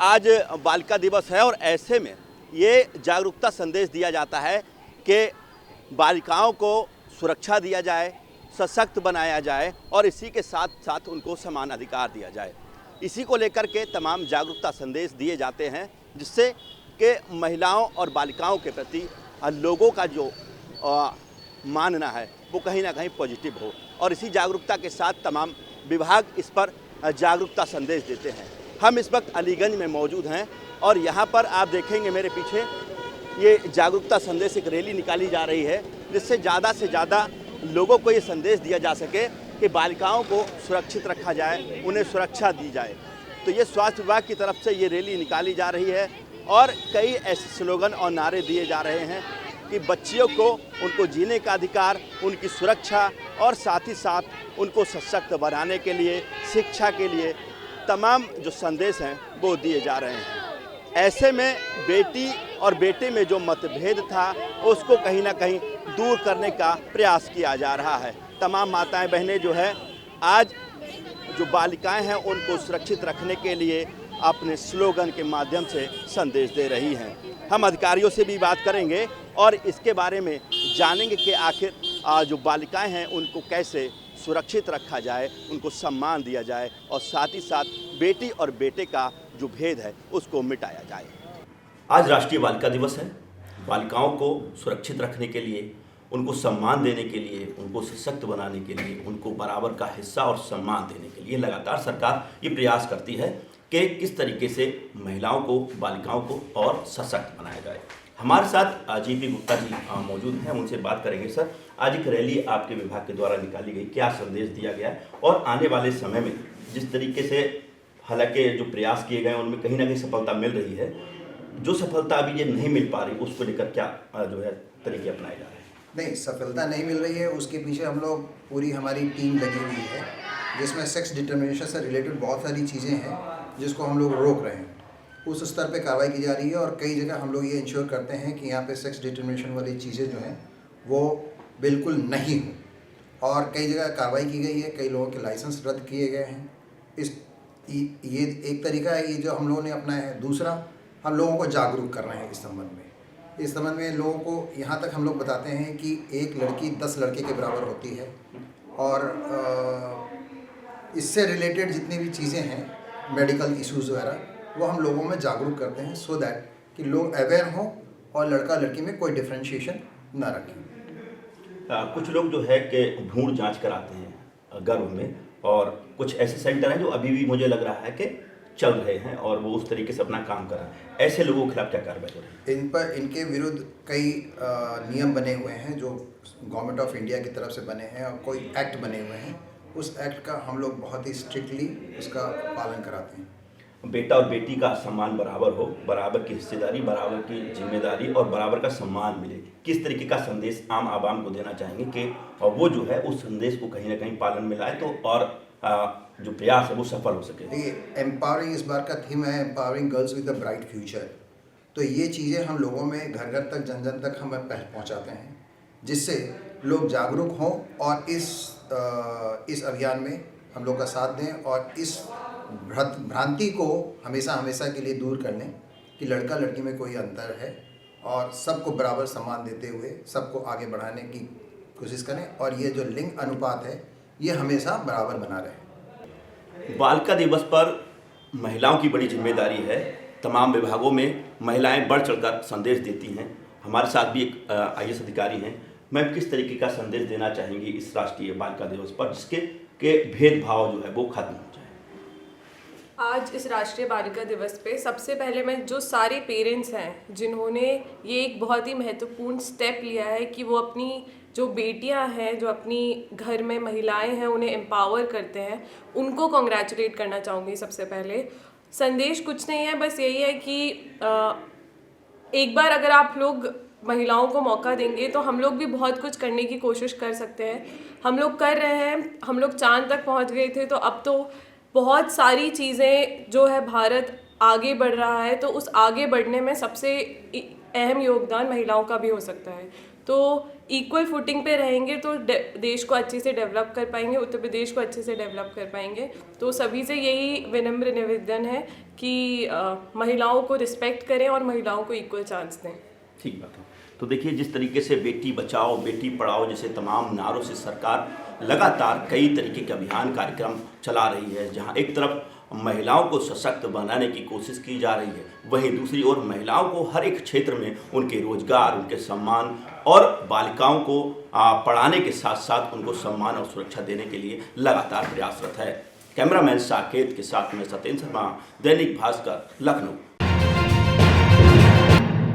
आज बालिका दिवस है और ऐसे में ये जागरूकता संदेश दिया जाता है कि बालिकाओं को सुरक्षा दिया जाए, सशक्त बनाया जाए और इसी के साथ साथ उनको समान अधिकार दिया जाए। इसी को लेकर के तमाम जागरूकता संदेश दिए जाते हैं, जिससे कि महिलाओं और बालिकाओं के प्रति लोगों का जो मानना है वो कहीं ना कहीं पॉजिटिव हो। और इसी जागरूकता के साथ तमाम विभाग इस पर जागरूकता संदेश देते हैं। हम इस वक्त अलीगंज में मौजूद हैं और यहाँ पर आप देखेंगे मेरे पीछे ये जागरूकता संदेश एक रैली निकाली जा रही है, जिससे ज़्यादा से ज़्यादा लोगों को ये संदेश दिया जा सके कि बालिकाओं को सुरक्षित रखा जाए, उन्हें सुरक्षा दी जाए। तो ये स्वास्थ्य विभाग की तरफ से ये रैली निकाली जा रही है और कई ऐसे स्लोगन और नारे दिए जा रहे हैं कि बच्चियों को उनको जीने का अधिकार, उनकी सुरक्षा और साथ ही साथ उनको सशक्त बनाने के लिए, शिक्षा के लिए तमाम जो संदेश हैं वो दिए जा रहे हैं। ऐसे में बेटी और बेटे में जो मतभेद था उसको कहीं ना कहीं दूर करने का प्रयास किया जा रहा है। तमाम माताएं बहनें जो है आज जो बालिकाएं हैं उनको सुरक्षित रखने के लिए अपने स्लोगन के माध्यम से संदेश दे रही हैं। हम अधिकारियों से भी बात करेंगे और इसके बारे में जानेंगे कि आखिर जो बालिकाएं हैं उनको कैसे सुरक्षित रखा जाए, उनको सम्मान दिया जाए और साथ ही साथ बेटी और बेटे का जो भेद है उसको मिटाया जाए। आज राष्ट्रीय बालिका दिवस है। बालिकाओं को सुरक्षित रखने के लिए, उनको सम्मान देने के लिए, उनको सशक्त बनाने के लिए, उनको बराबर का हिस्सा और सम्मान देने के लिए लगातार सरकार ये प्रयास करती है कि किस तरीके से महिलाओं को, बालिकाओं को और सशक्त बनाया जाए। हमारे साथ जीपी गुप्ता जी मौजूद हैं, उनसे बात करेंगे। सर, आज एक रैली आपके विभाग के द्वारा निकाली गई, क्या संदेश दिया गया और आने वाले समय में जिस तरीके से हालांकि जो प्रयास किए गए उनमें कहीं ना कहीं सफलता मिल रही है, जो सफलता अभी ये नहीं मिल पा रही उसको लेकर क्या जो है तरीके अपनाए जा रहे हैं? नहीं, सफलता नहीं मिल रही है, उसके पीछे हम लोग पूरी हमारी टीम लगी हुई है, जिसमें सेक्स डिटर्मिनेशन से रिलेटेड बहुत सारी चीज़ें हैं जिसको हम लोग रोक रहे हैं। उस स्तर पे कार्रवाई की जा रही है और कई जगह हम लोग ये इंश्योर करते हैं कि यहाँ पे सेक्स डिटर्मिनेशन वाली चीज़ें जो हैं वो बिल्कुल नहीं हो, और कई जगह कार्रवाई की गई है, कई लोगों के लाइसेंस रद्द किए गए हैं। ये एक तरीका है ये जो हम लोगों ने अपनाया है। दूसरा, हम लोगों को जागरूक कर रहे हैं इस संबंध में लोगों को यहाँ तक हम लोग बताते हैं कि एक लड़की 10 लड़के के बराबर होती है और इससे रिलेटेड जितनी भी चीज़ें हैं, मेडिकल इश्यूज़ वगैरह, वो हम लोगों में जागरूक करते हैं सो दैट कि लोग अवेयर हों और लड़का लड़की में कोई डिफ्रेंशिएशन ना रखें। कुछ लोग जो है कि भ्रूण जांच कराते हैं गर्भ में, और कुछ ऐसे सेंटर हैं जो अभी भी मुझे लग रहा है कि चल रहे हैं और वो उस तरीके से अपना काम कर रहे हैं। ऐसे लोगों के खिलाफ क्या कार्रवाई हो रही है? इनके विरुद्ध कई नियम बने हुए हैं जो गवर्नमेंट ऑफ इंडिया की तरफ से बने हैं और कोई एक्ट बने हुए हैं। उस एक्ट का हम लोग बहुत ही स्ट्रिक्टली उसका पालन कराते हैं। बेटा और बेटी का सम्मान बराबर हो, बराबर की हिस्सेदारी, बराबर की जिम्मेदारी और बराबर का सम्मान मिले, किस तरीके का संदेश आम आवाम को देना चाहेंगे कि वो जो है उस संदेश को कहीं ना कहीं पालन में लाए तो और जो प्रयास है वो सफल हो सके? देखिए, एम्पावरिंग इस बार का थीम है, empowering girls with a bright future. तो ये चीज़ें हम लोगों में घर घर तक, जन जन तक हम पहुँचाते हैं, जिससे लोग जागरूक हों और इस अभियान में हम लोग का साथ दें और इस भ्रांति को हमेशा के लिए दूर कर लें कि लड़का लड़की में कोई अंतर है, और सबको बराबर सम्मान देते हुए सबको आगे बढ़ाने की कोशिश करें और ये जो लिंग अनुपात है ये हमेशा बराबर बना रहे। बालिका दिवस पर महिलाओं की बड़ी जिम्मेदारी है। तमाम विभागों में महिलाएं बढ़ चढ़कर संदेश देती हैं। हमारे साथ भी एक IAS अधिकारी हैं। मैम, किस तरीके का संदेश देना चाहेंगी इस राष्ट्रीय बालिका दिवस पर, जिसके के भेदभाव जो है वो खत्म हो जाए? आज इस राष्ट्रीय बालिका दिवस पे सबसे पहले मैं जो सारे पेरेंट्स हैं जिन्होंने ये एक बहुत ही महत्वपूर्ण स्टेप लिया है कि वो अपनी जो बेटियां हैं, जो अपनी घर में महिलाएं हैं, उन्हें एम्पावर करते हैं, उनको कॉन्ग्रेचुलेट करना चाहूँगी। सबसे पहले संदेश कुछ नहीं है, बस यही है कि एक बार अगर आप लोग महिलाओं को मौका देंगे तो हम लोग भी बहुत कुछ करने की कोशिश कर सकते हैं। हम लोग कर रहे हैं, हम लोग चांद तक पहुंच गए थे, तो अब तो बहुत सारी चीज़ें जो है भारत आगे बढ़ रहा है, तो उस आगे बढ़ने में सबसे अहम योगदान महिलाओं का भी हो सकता है। तो इक्वल फुटिंग पे रहेंगे तो देश को अच्छे से डेवलप कर पाएंगे, उत्तर प्रदेश को अच्छे से डेवलप कर पाएंगे। तो सभी से यही विनम्र निवेदन है कि महिलाओं को रिस्पेक्ट करें और महिलाओं को इक्वल चांस दें। ठीक बात है। तो देखिए, जिस तरीके से बेटी बचाओ बेटी पढ़ाओ जैसे तमाम नारों से सरकार लगातार कई तरीके के अभियान कार्यक्रम चला रही है, जहां एक तरफ महिलाओं को सशक्त बनाने की कोशिश की जा रही है, वहीं दूसरी ओर महिलाओं को हर एक क्षेत्र में उनके रोजगार, उनके सम्मान और बालिकाओं को पढ़ाने के साथ साथ उनको सम्मान और सुरक्षा देने के लिए लगातार प्रयासरत है। कैमरामैन साकेत के साथ में सत्येंद्र शर्मा, दैनिक भास्कर, लखनऊ।